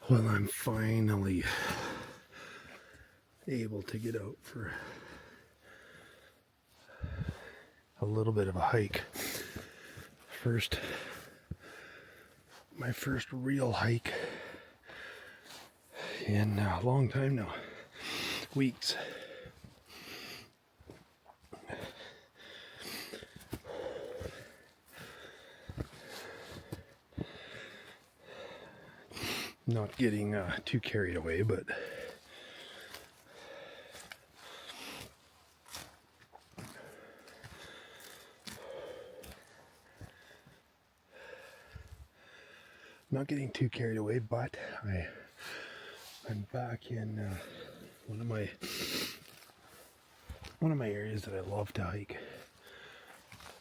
Well, I'm finally able to get out for a little bit of a hike. My first real hike in a long time now. Weeks. Not getting too carried away, but I'm back in one of my areas that I love to hike.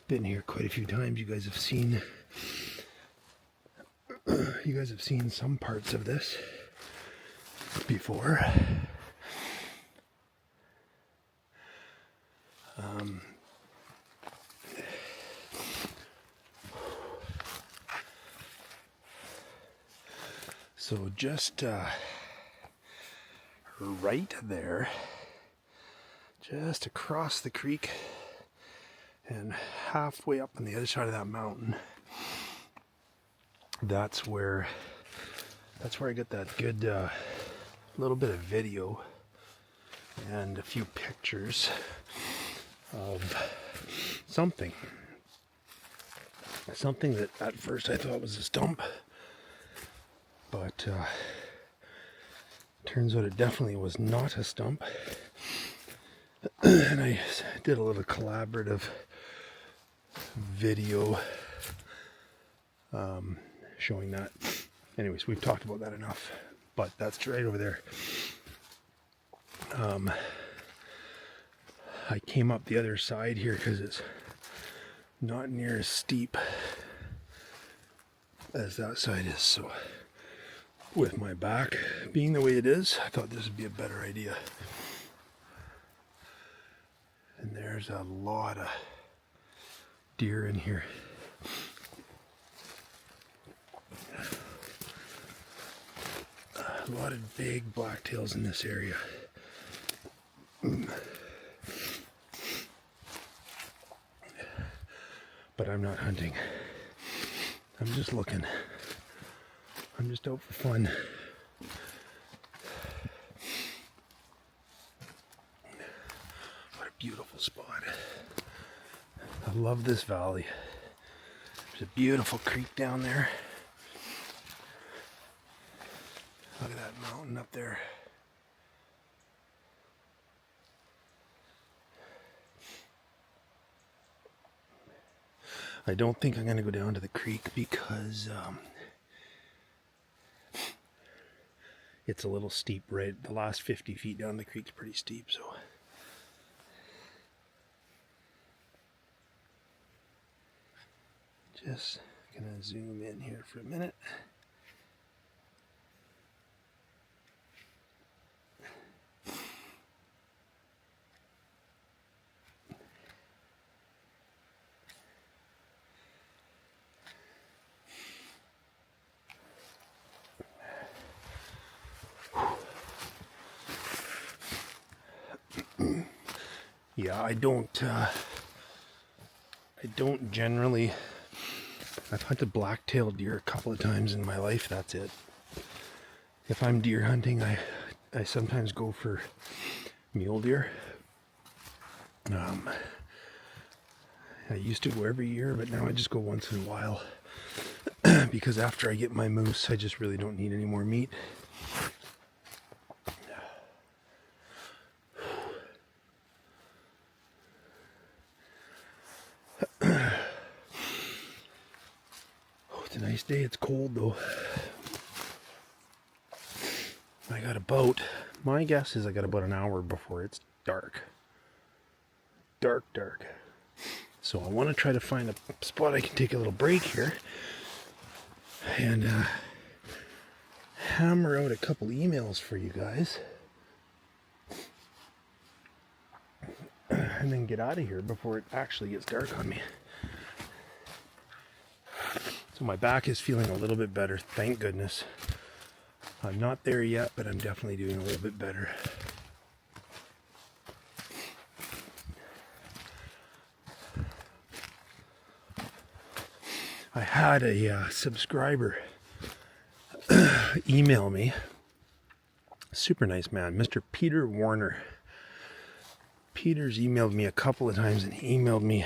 Been here quite a few times. You guys have seen some parts of this before. So just right there, just across the creek and halfway up on the other side of that mountain, that's where I got that good little bit of video and a few pictures of something that at first I thought was a stump, but turns out it definitely was not a stump. And I did a little collaborative video showing that. Anyways, we've talked about that enough, but that's right over there. I came up the other side here because it's not near as steep as that side is, so with my back being the way it is, I thought this would be a better idea. And there's a lot of deer in here. A lot of big blacktails in this area. But I'm not hunting. I'm just looking. I'm just out for fun. What a beautiful spot. I love this valley. There's a beautiful creek down there. Look at that mountain up there. I don't think I'm going to go down to the creek because it's a little steep, right? The last 50 feet down the creek's pretty steep, so. Just gonna zoom in here for a minute. Yeah, I don't generally. I've hunted black-tailed deer a couple of times in my life. That's it. If I'm deer hunting, I sometimes go for mule deer. I used to go every year, but now I just go once in a while because after I get my moose, I just really don't need any more meat. A nice day. It's cold though. I got about, my guess is I got about an hour before it's dark. Dark. So I want to try to find a spot I can take a little break here and hammer out a couple emails for you guys and then get out of here before it actually gets dark on me. So my back is feeling a little bit better, thank goodness. I'm not there yet, but I'm definitely doing a little bit better. I had a subscriber email me. Super nice man, Mr. Peter Warner. Peter's emailed me a couple of times, and he emailed me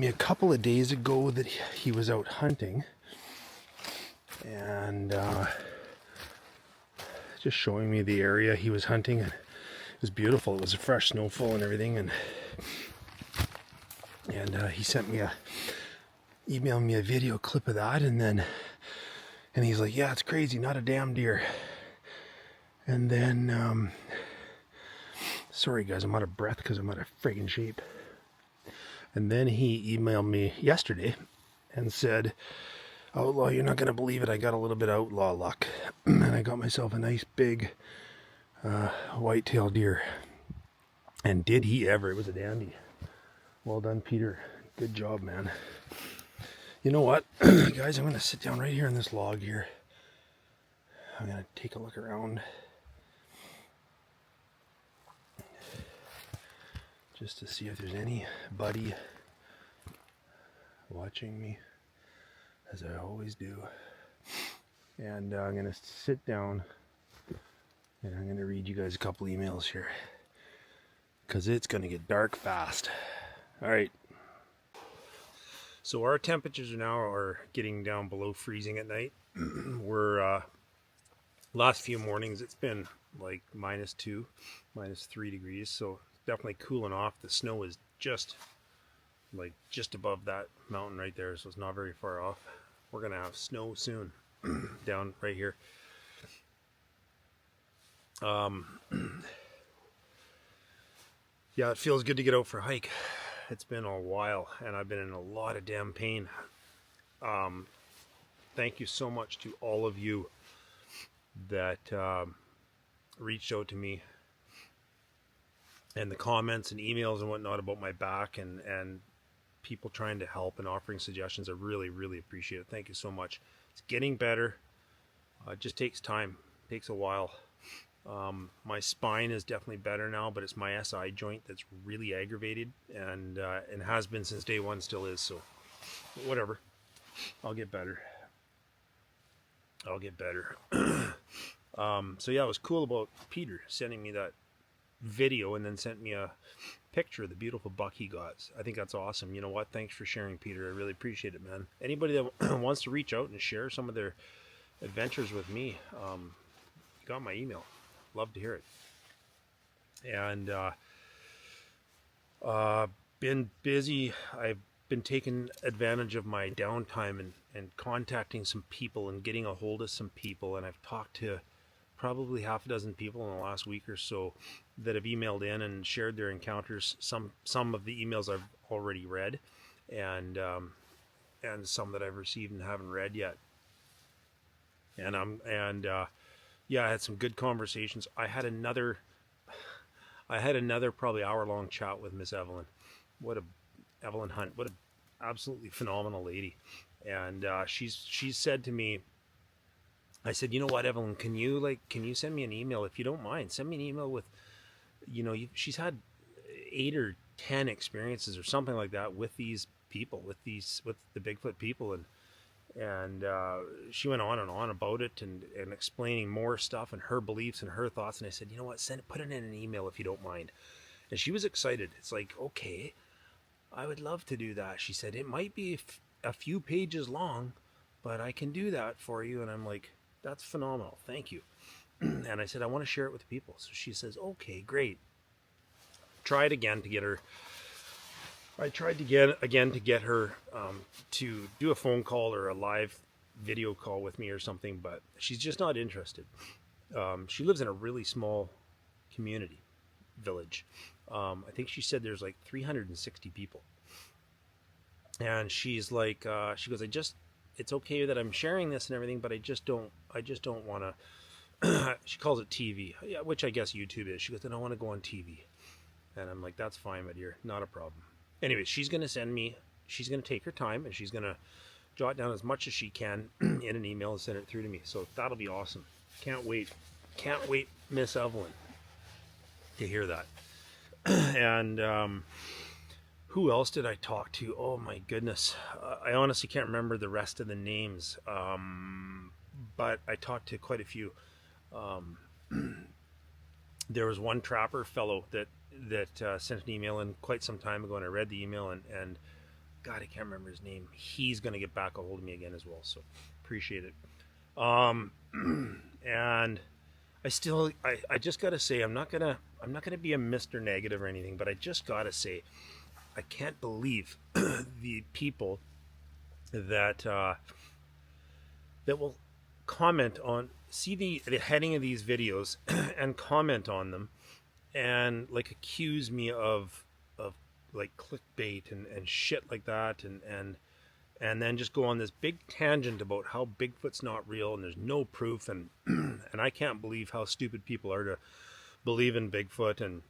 a couple of days ago that he was out hunting, and just showing me the area he was hunting, and it was beautiful. It was a fresh snowfall and everything, and he emailed me a video clip of that, and he's like, yeah, it's crazy, not a damn deer. And then sorry guys, I'm out of breath because I'm out of friggin' shape. And then he emailed me yesterday and said, Outlaw, you're not gonna believe it, I got a little bit of outlaw luck, and I got myself a nice big whitetail deer. And did he ever? It was a dandy. Well done, Peter. Good job, man. You know what, guys, I'm gonna sit down right here on this log here. I'm gonna take a look around just to see if there's anybody watching me, as I always do. And I'm gonna sit down and I'm gonna read you guys a couple emails here, because it's gonna get dark fast. All right. So our temperatures now are getting down below freezing at night. We're last few mornings it's been like -2, -3 degrees, so definitely cooling off. The snow is just above that mountain right there, so it's not very far off. We're gonna have snow soon down right here. Yeah, it feels good to get out for a hike. It's been a while and I've been in a lot of damn pain. Thank you so much to all of you that reached out to me, and the comments and emails and whatnot about my back, and people trying to help and offering suggestions. I really, really appreciate it. Thank you so much. It's getting better. It just takes time. It takes a while. My spine is definitely better now, but it's my SI joint that's really aggravated, and has been since day one, still is. So whatever, I'll get better. So yeah, it was cool about Peter sending me that video, and then sent me a picture of the beautiful buck he got. I think that's awesome. You know what? Thanks for sharing, Peter. I really appreciate it, man. Anybody that wants to reach out and share some of their adventures with me, you got my email. Love to hear it. And been busy. I've been taking advantage of my downtime and contacting some people and getting a hold of some people, and I've talked to probably half a dozen people in the last week or so that have emailed in and shared their encounters. Some of the emails I've already read, and some that I've received and haven't read yet. Yeah, I had some good conversations. I had another probably hour-long chat with Miss Evelyn. Evelyn Hunt, what a absolutely phenomenal lady. And she said to me, I said, you know what, Evelyn, can you send me an email if you don't mind? Send me an email with, she's had 8 or 10 experiences or something like that with these people, with the Bigfoot people, and she went on and on about it and explaining more stuff and her beliefs and her thoughts. And I said, you know what, put it in an email if you don't mind. And she was excited. It's like, okay, I would love to do that. She said, it might be a few pages long, but I can do that for you. And I'm like, that's phenomenal. Thank you. And I said, I want to share it with people. So she says, okay, great. Tried again to get her. I tried to get her to do a phone call or a live video call with me or something, but she's just not interested. She lives in a really small village. I think she said there's like 360 people. And she's like, she goes, it's okay that I'm sharing this and everything, but I just don't want to, she calls it TV, which I guess YouTube is. She goes, I don't want to go on TV. And I'm like, that's fine, my dear, not a problem. Anyway, she's going to take her time, and she's going to jot down as much as she can in an email and send it through to me. So that'll be awesome. Can't wait. Can't wait, Miss Evelyn, to hear that. And who else did I talk to? Oh my goodness. I honestly can't remember the rest of the names. But I talked to quite a few. There was one trapper fellow that sent an email in quite some time ago, and I read the email, and God, I can't remember his name. He's going to get back a hold of me again as well, so appreciate it. And I just got to say, I'm not gonna be a Mr. Negative or anything, but I just got to say, I can't believe the people that will comment on, see the heading of these videos and comment on them and like accuse me of like clickbait and shit like that, and then just go on this big tangent about how Bigfoot's not real and there's no proof, and and I can't believe how stupid people are to believe in Bigfoot. And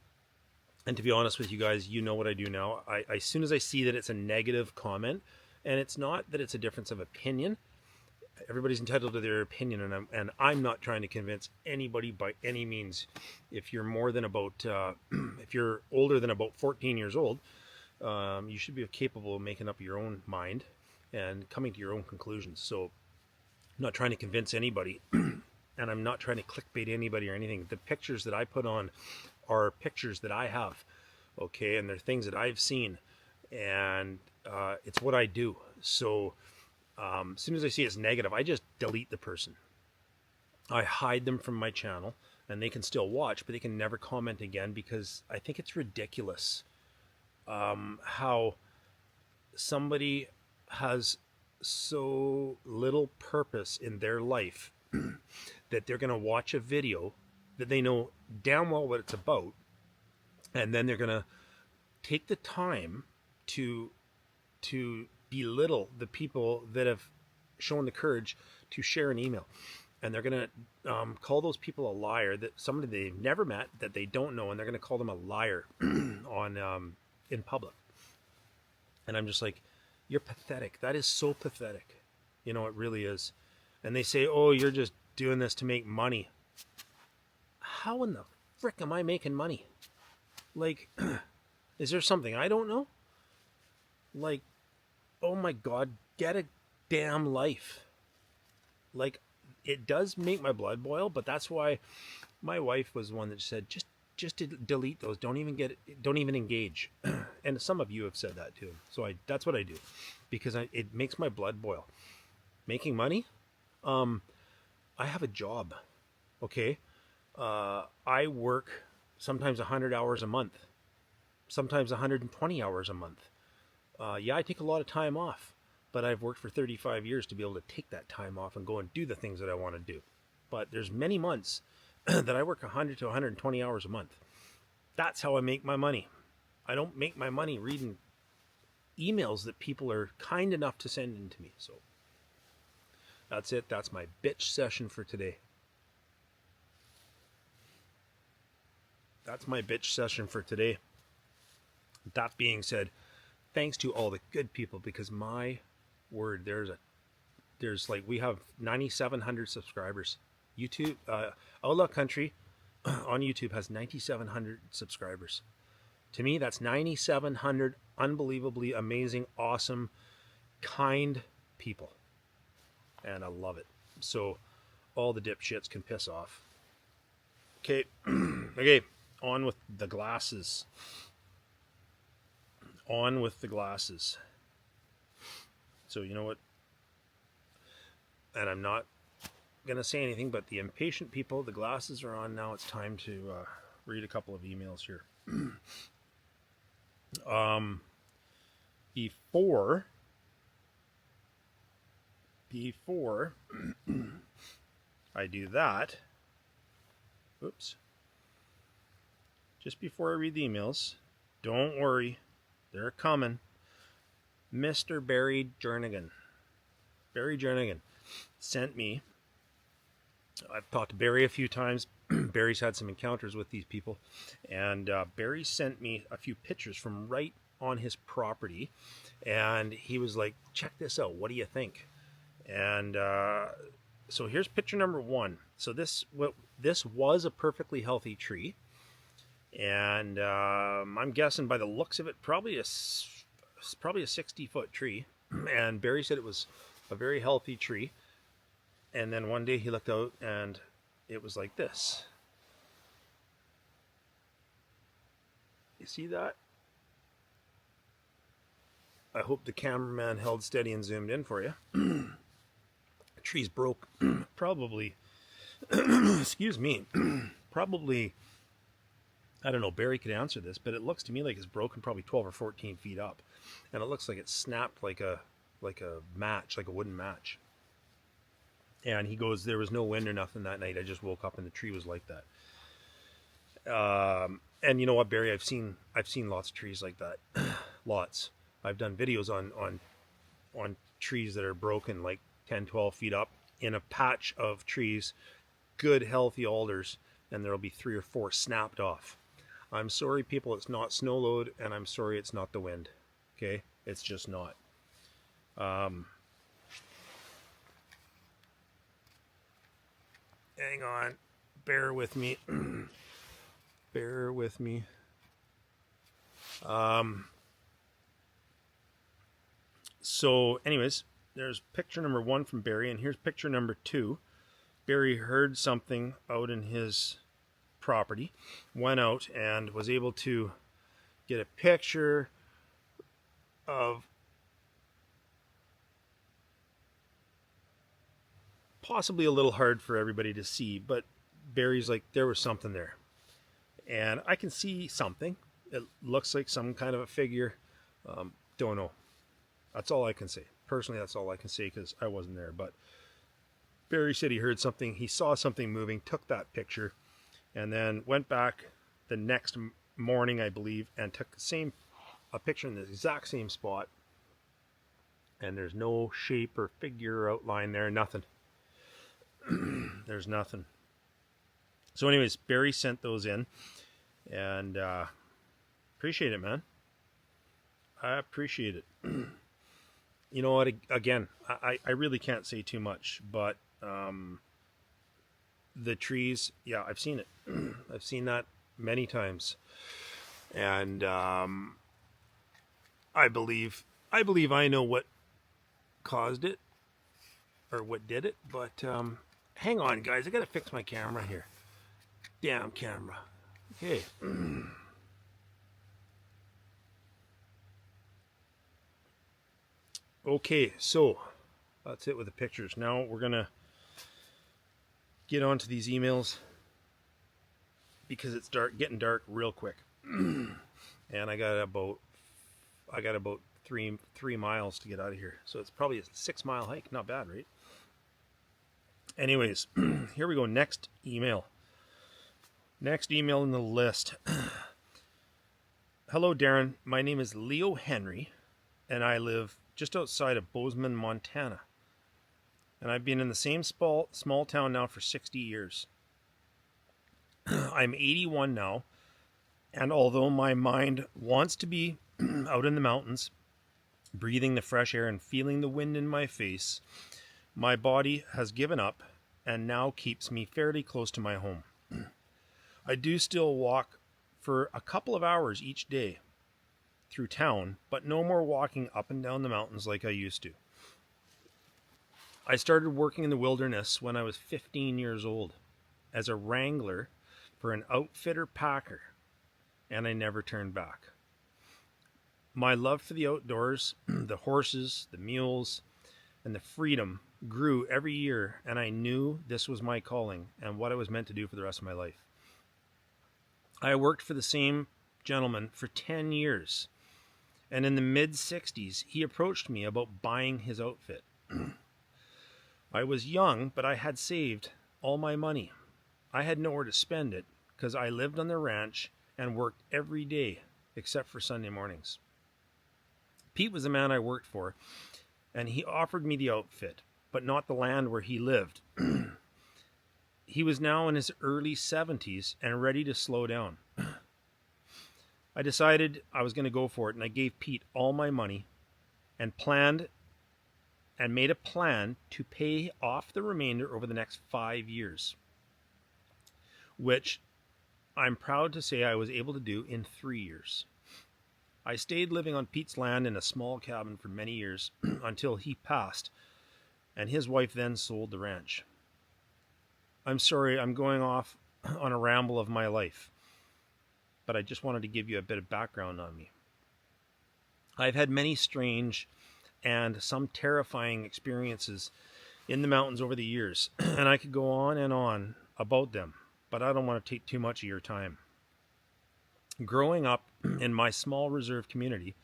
to be honest with you guys, you know what I do now. As soon as I see that it's a negative comment, and it's not that it's a difference of opinion, everybody's entitled to their opinion, and I'm not trying to convince anybody by any means. If you're more than about, if you're older than about 14 years old, you should be capable of making up your own mind and coming to your own conclusions. So I'm not trying to convince anybody, and I'm not trying to clickbait anybody or anything. The pictures that I put on are pictures that I have, okay, and they're things that I've seen, and it's what I do. So as soon as I see it's negative, I just delete the person. I hide them from my channel, and they can still watch, but they can never comment again, because I think it's ridiculous how somebody has so little purpose in their life that they're going to watch a video that they know damn well what it's about, and then they're going to take the time to belittle the people that have shown the courage to share an email, and they're going to call those people a liar, that somebody they've never met, that they don't know, and they're going to call them a liar on in public. And I'm just like, you're pathetic. That is so pathetic. You know, it really is. And they say, oh, you're just doing this to make money. How in the frick am I making money? Like, is there something I don't know? Like, oh my God, get a damn life. Like, it does make my blood boil, but that's why my wife was the one that said, just delete those. Don't even engage. And some of you have said that too. So that's what I do, because it makes my blood boil. Making money? I have a job. Okay. I work sometimes 100 hours a month, sometimes 120 hours a month. Yeah, I take a lot of time off, but I've worked for 35 years to be able to take that time off and go and do the things that I want to do. But there's many months that I work 100 to 120 hours a month. That's how I make my money. I don't make my money reading emails that people are kind enough to send in to me. So that's it. That's my bitch session for today. That's my bitch session for today. That being said, thanks to all the good people, because my word, there's like, we have 9,700 subscribers. YouTube, Outlaw Country on YouTube has 9,700 subscribers. To me, that's 9,700 unbelievably amazing, awesome, kind people. And I love it. So all the dipshits can piss off. Okay. Okay. On with the glasses. On with the glasses. So you know what? And I'm not going to say anything, but the impatient people, the glasses are on now. It's time to read a couple of emails here. Before I do that, oops. Just before I read the emails, don't worry, they're coming. Mr. Barry Jernigan sent me, I've talked to Barry a few times. Barry's had some encounters with these people, and Barry sent me a few pictures from right on his property, and he was like, check this out, what do you think? And so here's picture number one. So this was a perfectly healthy tree, and I'm guessing by the looks of it, probably a 60-foot tree. And Barry said it was a very healthy tree. And then one day he looked out and it was like this. You see that? I hope the cameraman held steady and zoomed in for you. The tree's broke probably, excuse me, probably, I don't know, Barry could answer this, but it looks to me like it's broken probably 12 or 14 feet up. And it looks like it snapped like a match, like a wooden match. And he goes, there was no wind or nothing that night. I just woke up and the tree was like that. And you know what, Barry, I've seen lots of trees like that. Lots. I've done videos on trees that are broken like 10, 12 feet up in a patch of trees, good healthy alders, and there'll be 3 or 4 snapped off. I'm sorry, people, it's not snow load, and I'm sorry it's not the wind. Okay? It's just not. Hang on. Bear with me. Bear with me. So anyways, there's picture number 1 from Barry, and here's picture number 2. Barry heard something out in his property, went out and was able to get a picture of possibly a little hard for everybody to see, but Barry's like, there was something there. And I can see something. It looks like some kind of a figure. Don't know. That's all I can say. Personally, that's all I can say because I wasn't there. But Barry said he heard something. He saw something moving, took that picture, and then went back the next morning, I believe, and took a picture in the exact same spot. And there's no shape or figure outline there, nothing. There's nothing. So anyways, Barry sent those in, and appreciate it, man. I appreciate it. You know what, again, I really can't say too much, but the trees, yeah, I've seen it. I've seen that many times, and I believe I know what caused it, or what did it, but hang on, guys, I gotta fix my camera here. Damn camera. Okay. Okay, so that's it with the pictures. Now we're gonna get onto these emails because it's getting dark real quick, and I got about 3 miles to get out of here. So it's probably a 6-mile hike. Not bad, right? Anyways, here we go. Next email. Next email in the list. Hello, Darren. My name is Leo Henry, and I live just outside of Bozeman, Montana. And I've been in the same small town now for 60 years. I'm 81 now, and although my mind wants to be out in the mountains, breathing the fresh air and feeling the wind in my face, my body has given up and now keeps me fairly close to my home. I do still walk for a couple of hours each day through town, but no more walking up and down the mountains like I used to. I started working in the wilderness when I was 15 years old as a wrangler for an outfitter packer, and I never turned back. My love for the outdoors, the horses, the mules, and the freedom grew every year, and I knew this was my calling and what I was meant to do for the rest of my life. I worked for the same gentleman for 10 years, and in the mid-60s, he approached me about buying his outfit. I was young, but I had saved all my money. I had nowhere to spend it because I lived on the ranch and worked every day except for Sunday mornings. Pete was the man I worked for, and he offered me the outfit, but not the land where he lived. He was now in his early 70s and ready to slow down. I decided I was going to go for it, and I gave Pete all my money and planned and made a plan to pay off the remainder over the next 5 years, which I'm proud to say I was able to do in 3 years. I stayed living on Pete's land in a small cabin for many years until he passed, and his wife then sold the ranch. I'm sorry, I'm going off on a ramble of my life, but I just wanted to give you a bit of background on me. I've had many strange and some terrifying experiences in the mountains over the years, and I could go on and on about them, but I don't want to take too much of your time. Growing up in my small reserve community,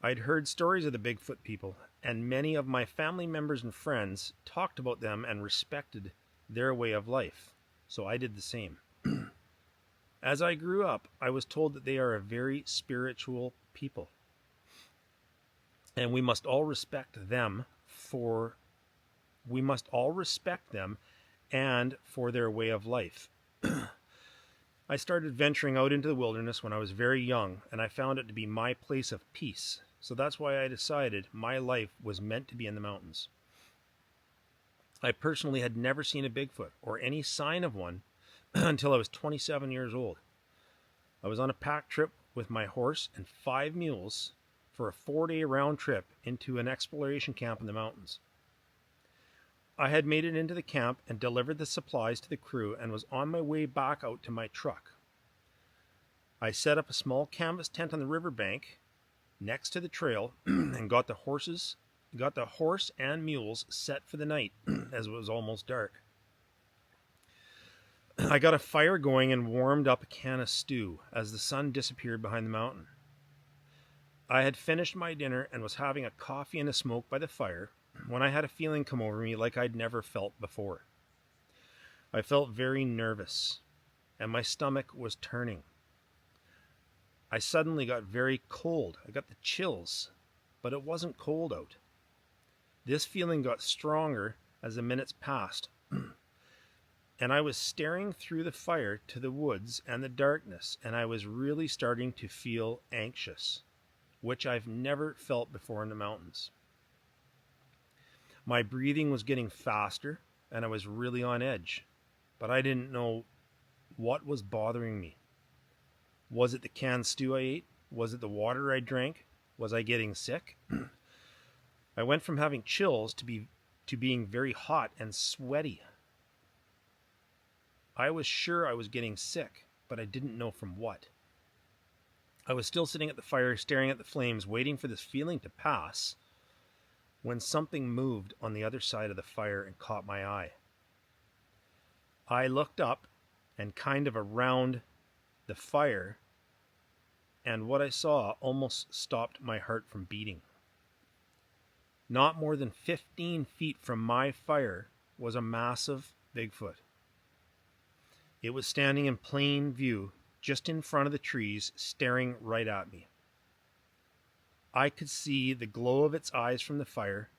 I'd heard stories of the Bigfoot people, and many of my family members and friends talked about them and respected their way of life, so I did the same. As I grew up, I was told that they are a very spiritual people, and we must all respect them and for their way of life. I started venturing out into the wilderness when I was very young, and I found it to be my place of peace. So that's why I decided my life was meant to be in the mountains. I personally had never seen a Bigfoot or any sign of one until I was 27 years old. I was on a pack trip with my horse and 5 mules for a 4-day round trip into an exploration camp in the mountains. I had made it into the camp and delivered the supplies to the crew and was on my way back out to my truck. I set up a small canvas tent on the riverbank next to the trail and got the horse and mules set for the night as it was almost dark. I got a fire going and warmed up a can of stew as the sun disappeared behind the mountain. I had finished my dinner and was having a coffee and a smoke by the fire when I had a feeling come over me like I'd never felt before. I felt very nervous, and my stomach was turning. I suddenly got very cold. I got the chills, but it wasn't cold out. This feeling got stronger as the minutes passed, and I was staring through the fire to the woods and the darkness, and I was really starting to feel anxious, which I've never felt before in the mountains. My breathing was getting faster, and I was really on edge, but I didn't know what was bothering me. Was it the canned stew I ate? Was it the water I drank? Was I getting sick? I went from having chills to being very hot and sweaty. I was sure I was getting sick, but I didn't know from what. I was still sitting at the fire, staring at the flames, waiting for this feeling to pass, when something moved on the other side of the fire and caught my eye. I looked up and kind of around the fire, and what I saw almost stopped my heart from beating. Not more than 15 feet from my fire was a massive Bigfoot. It was standing in plain view, just in front of the trees, staring right at me. I could see the glow of its eyes from the fire.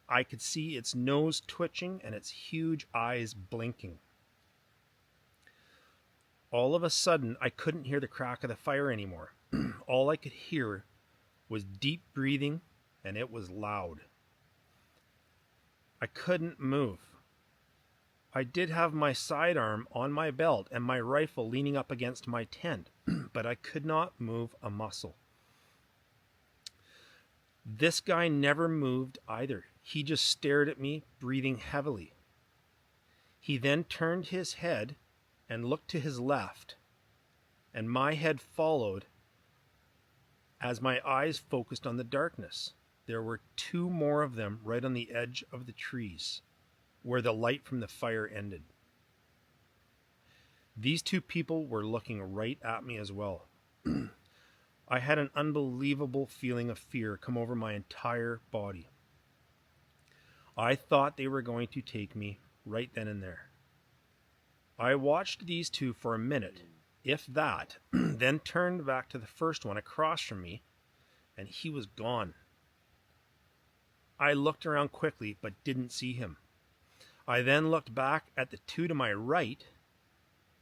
I could see its nose twitching and its huge eyes blinking. All of a sudden, I couldn't hear the crack of the fire anymore. All I could hear was deep breathing, and it was loud. I couldn't move. I did have my sidearm on my belt and my rifle leaning up against my tent, but I could not move a muscle. This guy never moved either. He just stared at me, breathing heavily. He then turned his head and looked to his left, and my head followed as my eyes focused on the darkness. There were 2 more of them right on the edge of the trees, where the light from the fire ended. These 2 people were looking right at me as well. I had an unbelievable feeling of fear come over my entire body. I thought they were going to take me right then and there. I watched these 2 for a minute, if that, then turned back to the first one across from me, and he was gone. I looked around quickly, but didn't see him. I then looked back at the 2 to my right,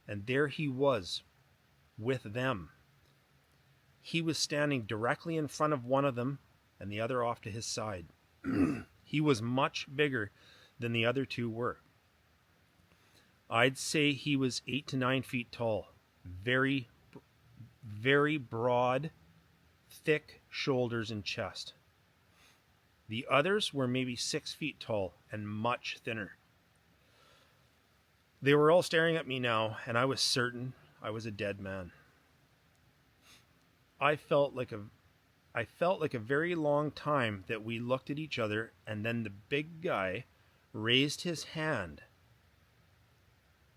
and there he was, with them. He was standing directly in front of one of them and the other off to his side. He was much bigger than the other two were. I'd say he was 8 to 9 feet tall. Very, very broad, thick shoulders and chest. The others were maybe 6 feet tall and much thinner. They were all staring at me now, and I was certain I was a dead man. I felt like a very long time that we looked at each other, and then the big guy raised his hand,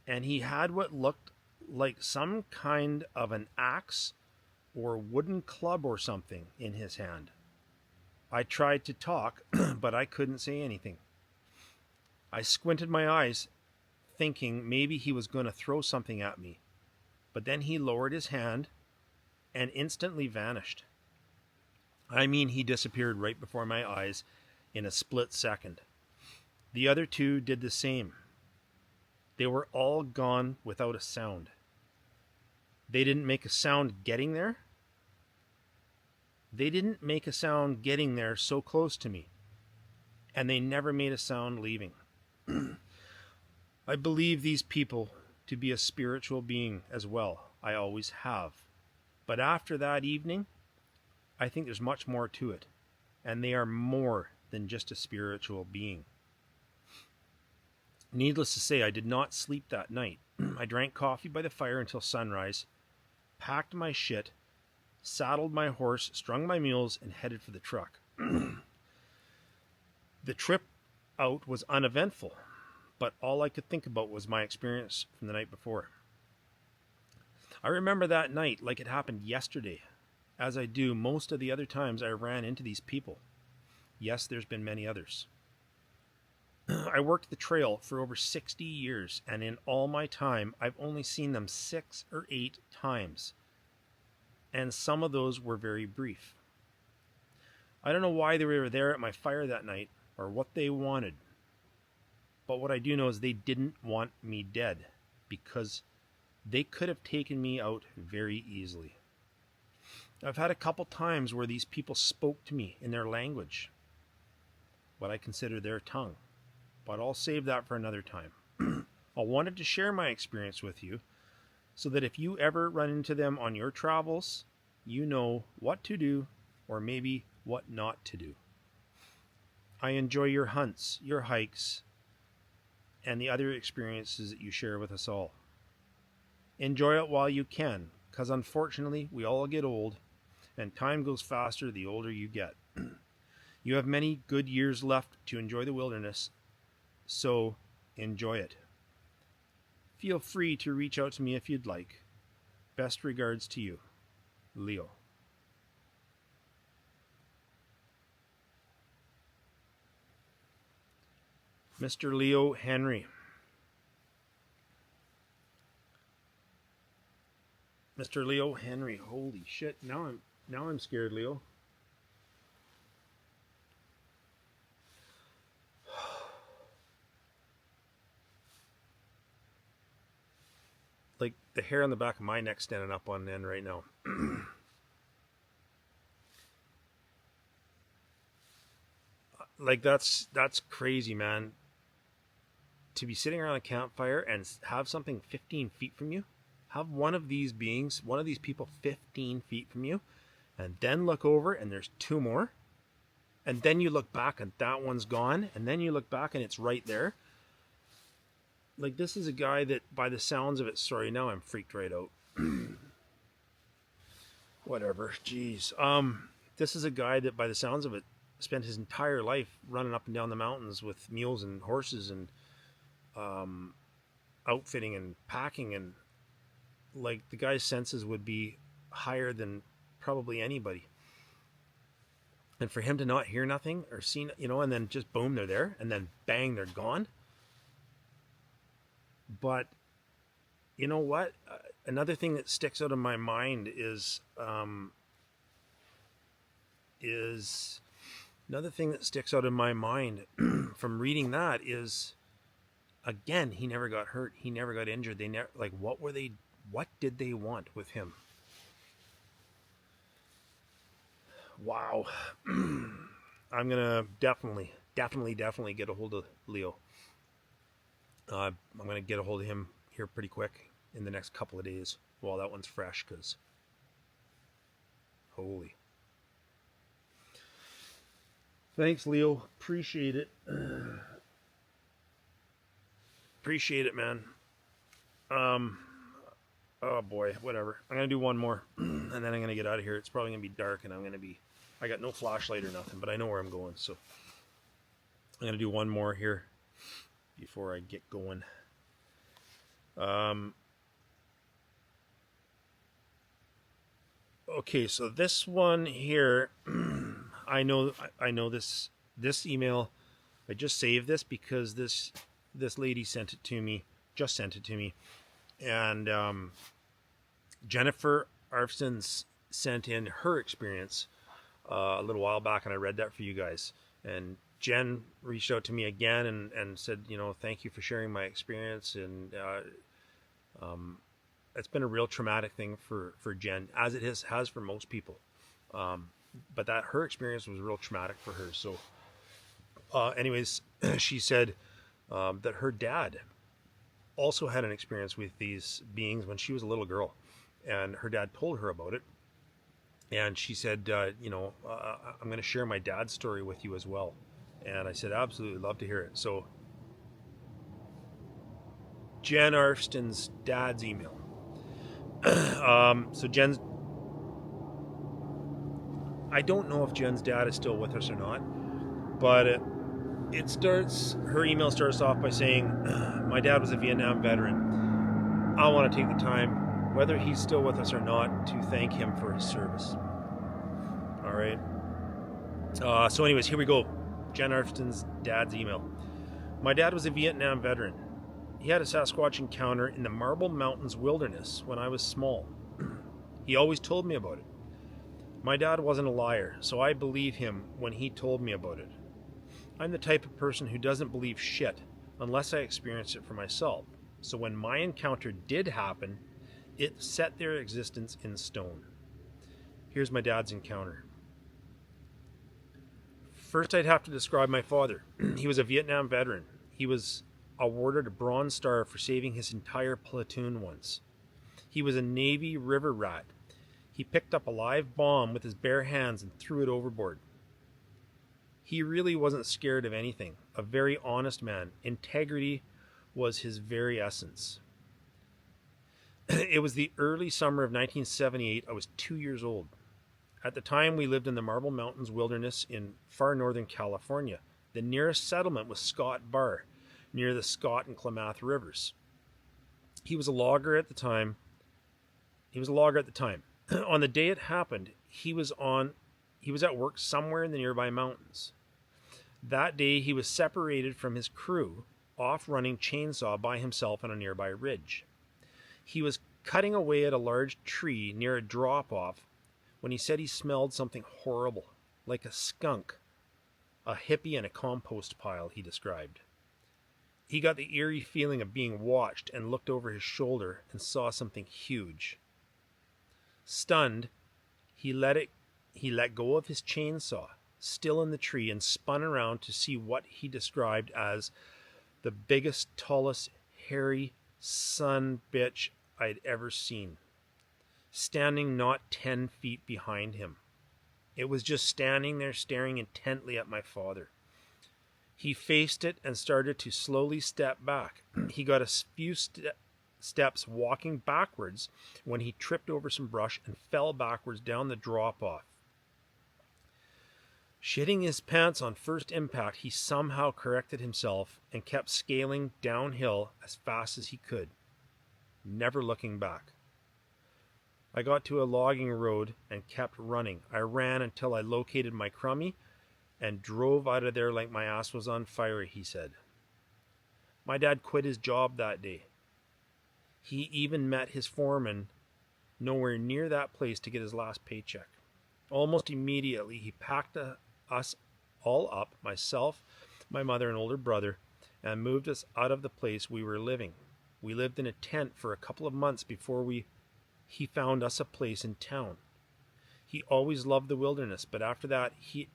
and he had what looked like some kind of an axe or wooden club or something in his hand. I tried to talk, but I couldn't say anything. I squinted my eyes, thinking maybe he was going to throw something at me, but then he lowered his hand and instantly vanished. I mean, he disappeared right before my eyes in a split second. The other two did the same. They were all gone without a sound. They didn't make a sound getting there. They didn't make a sound getting there so close to me. And they never made a sound leaving. I believe these people to be a spiritual being as well. I always have. But after that evening, I think there's much more to it. And they are more than just a spiritual being. Needless to say, I did not sleep that night. I drank coffee by the fire until sunrise, packed my shit, saddled my horse, strung my mules, and headed for the truck. The trip out was uneventful, but all I could think about was my experience from the night before. I remember that night like it happened yesterday, as I do most of the other times I ran into these people. Yes, there's been many others. I worked the trail for over 60 years, and in all my time, I've only seen them 6 or 8 times. And some of those were very brief. I don't know why they were there at my fire that night, or what they wanted. But what I do know is they didn't want me dead, because they could have taken me out very easily. I've had a couple times where these people spoke to me in their language, what I consider their tongue. But I'll save that for another time. I wanted to share my experience with you so that if you ever run into them on your travels, you know what to do or maybe what not to do. I enjoy your hunts, your hikes, and the other experiences that you share with us all. Enjoy it while you can, because unfortunately we all get old, and time goes faster the older you get. You have many good years left to enjoy the wilderness, so enjoy it. Feel free to reach out to me if you'd like. Best regards to you, Leo. Mr. Leo Henry. Mr. Leo Henry. Holy shit. Now I'm scared, Leo. Like the hair on the back of my neck standing up on end right now. Like that's crazy, man. To be sitting around a campfire and have something 15 feet from you, have one of these beings, one of these people 15 feet from you, and then look over and there's 2 more, and then you look back and that one's gone, and then you look back and it's right there. Like, this is a guy that, by the sounds of it, sorry, now I'm freaked right out. Whatever, jeez. This is a guy that, by the sounds of it, spent his entire life running up and down the mountains with mules and horses and outfitting and packing, and like the guy's senses would be higher than probably anybody. And for him to not hear nothing or see, and then just boom, they're there, and then bang, they're gone. But you know what? Another thing that sticks out of my mind is another thing that sticks out in my mind from reading that is, again, he never got hurt. He never got injured. They never, like, what did they want with him? Wow. I'm gonna definitely get a hold of Leo. I'm gonna get a hold of him here pretty quick in the next couple of days while that one's fresh, because holy. Thanks, Leo. Appreciate it. Appreciate it, man. Oh boy, whatever. I'm gonna do one more, and then I'm gonna get out of here. It's probably gonna be dark, and I got no flashlight or nothing, but I know where I'm going, so I'm gonna do one more here before I get going. Okay, so this one here, I know this email. I just saved this because this lady sent it to me, and Jennifer Arfson's sent in her experience a little while back, and I read that for you guys. And Jen reached out to me again and said, thank you for sharing my experience. And it's been a real traumatic thing for Jen, as it has for most people. But that her experience was real traumatic for her. So anyways, she said that her dad also had an experience with these beings when she was a little girl, and her dad told her about it. And she said, I'm going to share my dad's story with you as well. And I said, absolutely, love to hear it. So Jen Arfston's dad's email. So Jen's, I don't know if Jen's dad is still with us or not, but her email starts off by saying, my dad was a Vietnam veteran. I want to take the time, whether he's still with us or not, to thank him for his service. All right. So anyways, here we go. Jen Arfston's dad's email. My dad was a Vietnam veteran. He had a Sasquatch encounter in the Marble Mountains wilderness when I was small. He always told me about it. My dad wasn't a liar, so I believe him when he told me about it. I'm the type of person who doesn't believe shit unless I experience it for myself. So when my encounter did happen, it set their existence in stone. Here's my dad's encounter. First, I'd have to describe my father. He was a Vietnam veteran. He was awarded a Bronze Star for saving his entire platoon once. He was a Navy river rat. He picked up a live bomb with his bare hands and threw it overboard. He really wasn't scared of anything. A very honest man. Integrity was his very essence. It was the early summer of 1978. I was 2 years old. At the time, we lived in the Marble Mountains wilderness in far northern California. The nearest settlement was Scott Bar, near the Scott and Klamath rivers. He was a logger at the time. On the day it happened, he was at work somewhere in the nearby mountains. That day, he was separated from his crew, off running chainsaw by himself on a nearby ridge. He was cutting away at a large tree near a drop-off when he said he smelled something horrible, like a skunk, a hippie in a compost pile, he described. He got the eerie feeling of being watched and looked over his shoulder and saw something huge. Stunned, he let go of his chainsaw, still in the tree, and spun around to see what he described as the biggest, tallest, hairy son bitch I'd ever seen, standing not 10 feet behind him. It was just standing there staring intently at my father. He faced it and started to slowly step back. He got a few steps walking backwards when he tripped over some brush and fell backwards down the drop-off. Shitting his pants on first impact, he somehow corrected himself and kept scaling downhill as fast as he could, never looking back. I got to a logging road and kept running. I ran until I located my crummy and drove out of there like my ass was on fire, he said. My dad quit his job that day. He even met his foreman nowhere near that place to get his last paycheck. Almost immediately, he packed us all up, myself, my mother, and older brother, and moved us out of the place we were living. We lived in a tent for a couple of months before he found us a place in town. He always loved the wilderness, but after that, he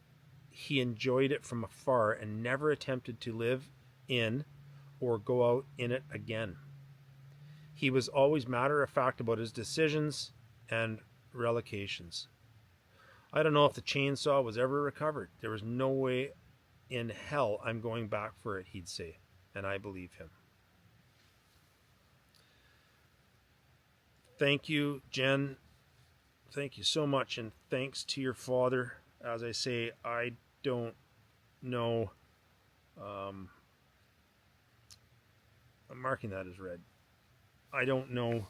enjoyed it from afar and never attempted to live in or go out in it again. He was always matter of fact about his decisions and relocations. I don't know if the chainsaw was ever recovered. There was no way in hell I'm going back for it, he'd say, and I believe him. Thank you, Jen. Thank you so much, and thanks to your father. As I say, I don't know. I'm marking that as red. I don't know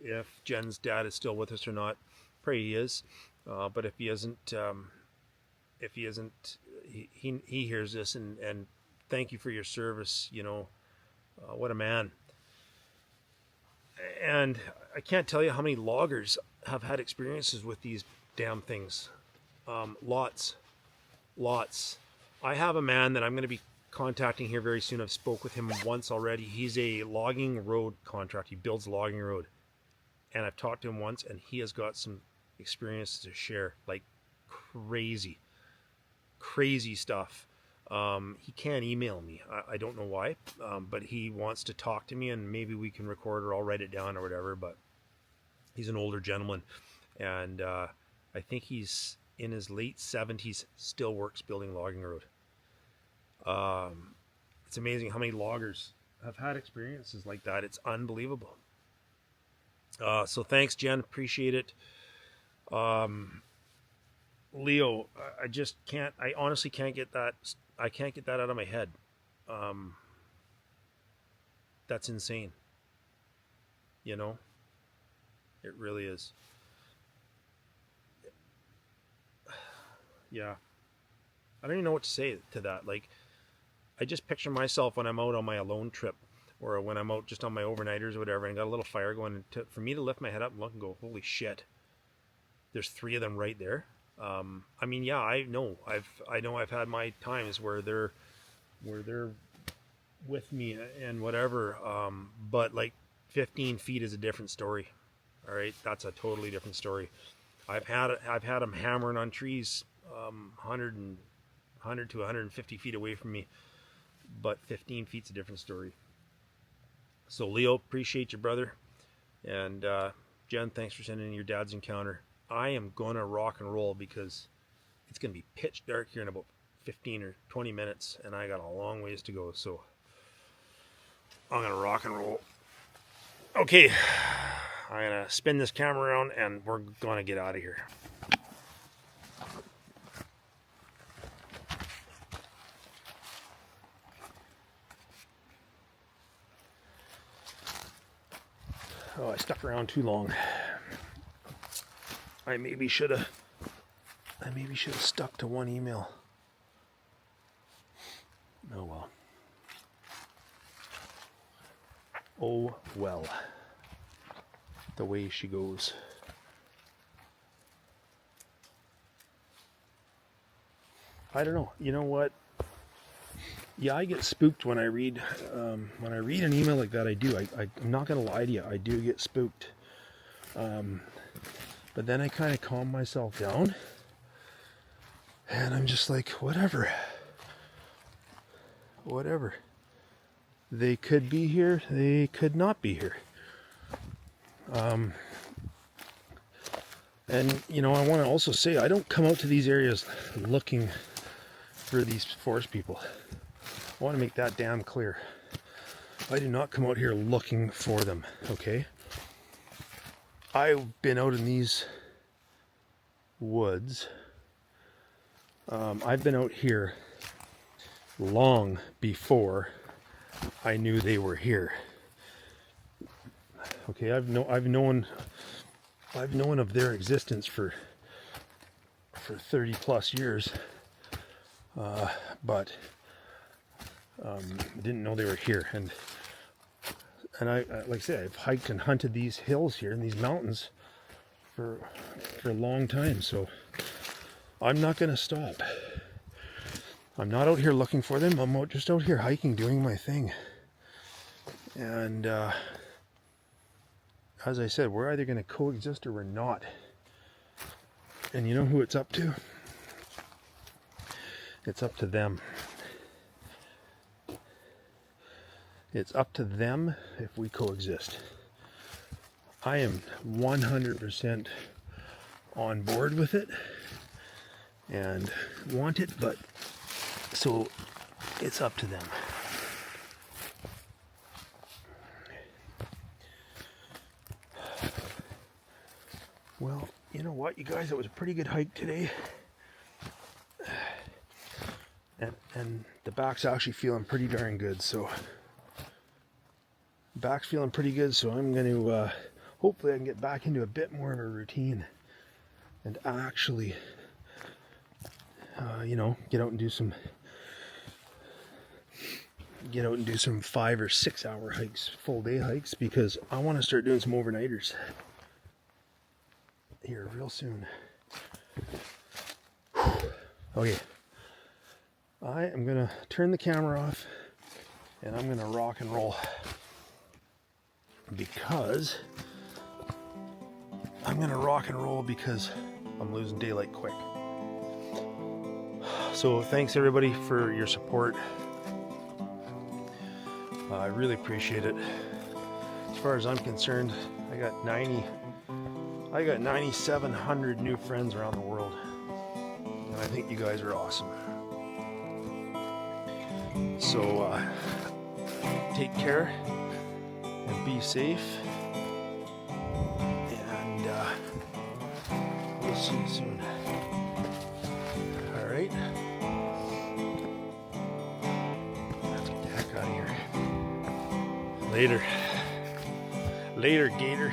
if Jen's dad is still with us or not. Pray he is. But if he isn't, he hears this, and thank you for your service. You know, what a man. And I can't tell you how many loggers have had experiences with these damn things. Lots. I have a man that I'm going to be contacting here very soon. I've spoke with him once already. He's a logging road contractor. He builds logging road. And I've talked to him once, and he has got some experiences to share, like crazy stuff. He can't email me. I don't know why, but he wants to talk to me, and maybe we can record or I'll write it down or whatever. But he's an older gentleman, and I think he's in his late 70s, still works building logging road. It's amazing how many loggers have had experiences like that. It's unbelievable. So thanks, Jen. Appreciate it. Leo, I just can't, I honestly can't get that. I can't get that out of my head. That's insane. You know, it really is. Yeah. I don't even know what to say to that. Like, I just picture myself when I'm out on my alone trip, or when I'm out just on my overnighters or whatever, and got a little fire going, and for me to lift my head up and look and go, holy shit, there's 3 of them right there. I mean, yeah, I know I've had my times where they're with me and whatever, but like 15 feet is a different story. All right, that's a totally different story. I've had them hammering on trees 100 to 150 feet away from me, but 15 feet's a different story. So Leo, appreciate you, brother. And Jen, thanks for sending in your dad's encounter. I am gonna rock and roll because it's gonna be pitch dark here in about 15 or 20 minutes, and I got a long ways to go, so I'm gonna rock and roll. Okay, I'm gonna spin this camera around and we're gonna get out of here. Oh, I stuck around too long. I maybe should have stuck to one email. Oh well. Oh well. The way she goes. I don't know. You know what? Yeah, I get spooked when I read an email like that. I do. I'm not gonna lie to you. I do get spooked. But then I kind of calm myself down, and I'm just like, whatever. They could be here. They could not be here. And you know, I want to also say I don't come out to these areas looking for these forest people. I want to make that damn clear. I do not come out here looking for them, okay? I've been out in these woods. I've been out here long before I knew they were here. Okay, I've known of their existence for 30 plus years, but didn't know they were here. And I like I said, I've hiked and hunted these hills here and these mountains for a long time, so I'm not going to stop. I'm not out here looking for them. I'm just out here hiking, doing my thing. And as I said, we're either going to coexist or we're not. And you know who it's up to? It's up to them. It's up to them if we coexist. I am 100% on board with it and want it, but so it's up to them. Well, you know what, you guys, it was a pretty good hike today. And the back's actually feeling pretty darn good, so back's feeling pretty good, so I'm going to hopefully I can get back into a bit more of a routine and actually you know, get out and do some 5 or 6 hour hikes, full day hikes, because I want to start doing some overnighters here real soon. Okay, I am gonna turn the camera off and I'm gonna rock and roll, because I'm losing daylight quick. So thanks everybody for your support. I really appreciate it. As far as I'm concerned, I got 9,700 new friends around the world, and I think you guys are awesome. So take care and be safe, and we'll see you soon. All right, let's get the heck out of here. Later, Gator.